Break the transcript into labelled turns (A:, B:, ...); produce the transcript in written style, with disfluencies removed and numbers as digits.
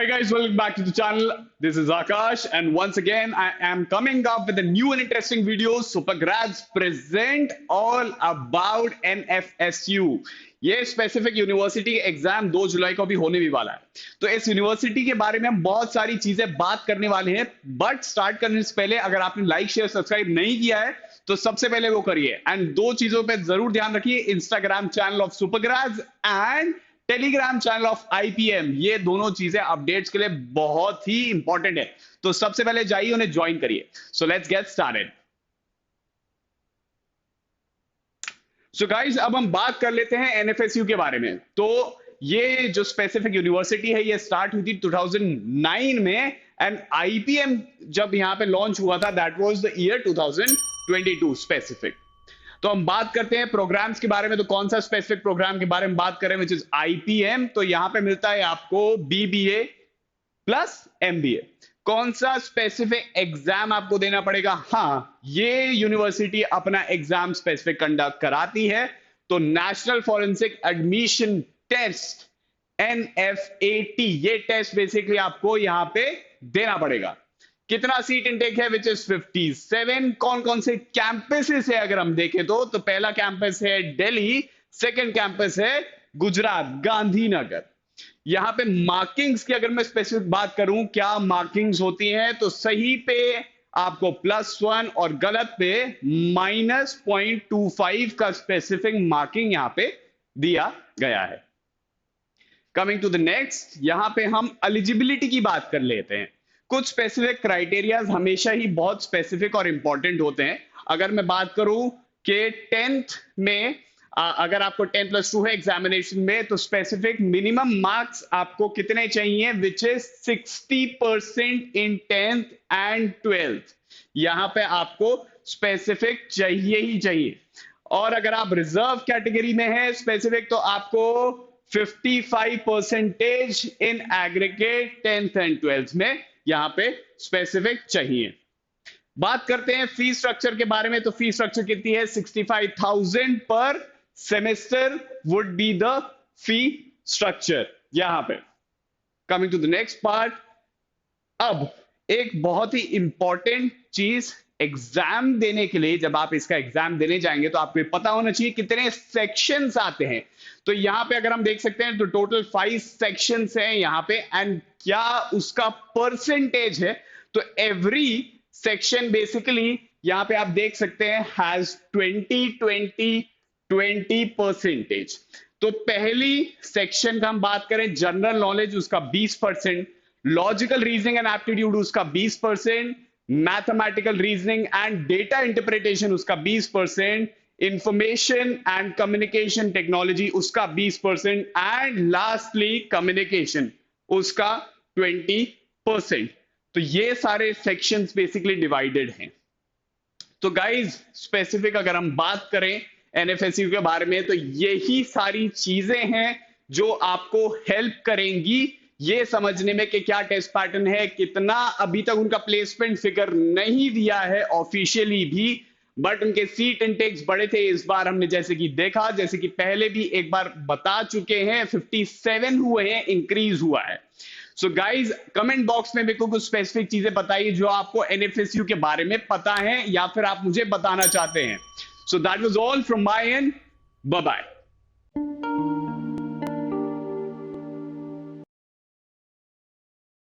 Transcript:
A: Hi guys, welcome back to the channel. This is Akash, and once again I am coming up with a new and interesting video. Supergrads present all about NFSU. ये specific university exam 2 जुलाई को भी होने भी वाला है। तो इस university के बारे में हम बहुत सारी चीजें बात करने वाले हैं, बट स्टार्ट करने से पहले अगर आपने लाइक शेयर सब्सक्राइब नहीं किया है तो सबसे पहले वो करिए। एंड दो चीजों पे जरूर ध्यान रखिए, Instagram channel of Supergrads and Telegram channel of IPM, ये दोनों चीजें अपडेट्स के लिए बहुत ही इंपॉर्टेंट है। तो सबसे पहले जाइए उन्हें ज्वाइन करिए। So let's get started. So guys, अब हम बात कर लेते हैं एनएफएसयू के बारे में। तो ये जो स्पेसिफिक यूनिवर्सिटी है ये स्टार्ट हुई थी 2009 में, एंड आईपीएम जब यहां पे लॉन्च हुआ था that was the year 2022 specific. तो हम बात करते हैं प्रोग्राम्स के बारे में। तो कौन सा स्पेसिफिक प्रोग्राम के बारे में बात करें, विच इज आईपीएम। तो यहां पे मिलता है आपको बीबीए प्लस एमबीए। कौन सा स्पेसिफिक एग्जाम आपको देना पड़ेगा? हाँ, ये यूनिवर्सिटी अपना एग्जाम स्पेसिफिक कंडक्ट कराती है। तो national forensic admission test NFAT, ये टेस्ट बेसिकली आपको यहां पे देना पड़ेगा। कितना सीट इनटेक है? Which is 57। कौन कौन से कैंपसेस है अगर हम देखें तो पहला कैंपस है दिल्ली, सेकंड कैंपस है गुजरात गांधीनगर। यहां पे मार्किंग्स की अगर मैं स्पेसिफिक बात करूं, क्या मार्किंग्स होती हैं, तो सही पे आपको +1 और गलत पे -0.25 का स्पेसिफिक मार्किंग यहां पे दिया गया है। कमिंग टू द नेक्स्ट, यहां पे हम एलिजिबिलिटी की बात कर लेते हैं। कुछ स्पेसिफिक क्राइटेरियाज हमेशा ही बहुत स्पेसिफिक और इंपॉर्टेंट होते हैं। अगर मैं बात करूं कि 10th में अगर आपको 10+2 है एग्जामिनेशन में, तो स्पेसिफिक मिनिमम मार्क्स आपको कितने चाहिए, which is 60% in 10th and 12th। यहां पे आपको स्पेसिफिक चाहिए ही चाहिए। और अगर आप रिजर्व कैटेगरी में है स्पेसिफिक, तो आपको 55% in aggregate 10th and 12th में यहां पे स्पेसिफिक चाहिए। बात करते हैं फी स्ट्रक्चर के बारे में। तो फी स्ट्रक्चर कितनी है? 65,000 पर semester would be the fee structure यहां पे। Coming to the next part, अब एक बहुत ही इंपॉर्टेंट चीज, एग्जाम देने के लिए जब आप इसका एग्जाम देने जाएंगे तो आपको पता होना चाहिए कितने सेक्शंस आते हैं। तो यहां पे अगर हम देख सकते हैं तो टोटल 5 सेक्शंस हैं यहां पे, एंड क्या उसका परसेंटेज है, तो एवरी सेक्शन बेसिकली यहां पे आप देख सकते हैं हैज 20-20-20%। तो पहली सेक्शन का हम बात करें जनरल नॉलेज, उसका 20%, लॉजिकल रीजनिंग एंड एप्टीट्यूड उसका 20%, mathematical reasoning and data interpretation उसका 20%, इंफॉर्मेशन एंड कम्युनिकेशन टेक्नोलॉजी उसका 20%, एंड लास्टली कम्युनिकेशन उसका 20%। तो ये सारे सेक्शंस बेसिकली डिवाइडेड हैं। तो गाइज, स्पेसिफिक अगर हम बात करें एनएफएसयू के बारे में, तो यही सारी चीजें हैं जो आपको हेल्प करेंगी ये समझने में कि क्या टेस्ट पैटर्न है, कितना अभी तक उनका प्लेसमेंट फिगर नहीं दिया है ऑफिशियली भी, बट उनके सीट इनटेक्स बड़े थे इस बार। हमने जैसे कि देखा, जैसे कि पहले भी एक बार बता चुके हैं, 57 हुए हैं, इंक्रीज हुआ है। सो गाइज, कमेंट बॉक्स में मेरे को कुछ स्पेसिफिक चीजें बताइए जो आपको एनएफएसयू के बारे में पता है या फिर आप मुझे बताना चाहते हैं। So that was all from my end, bye bye.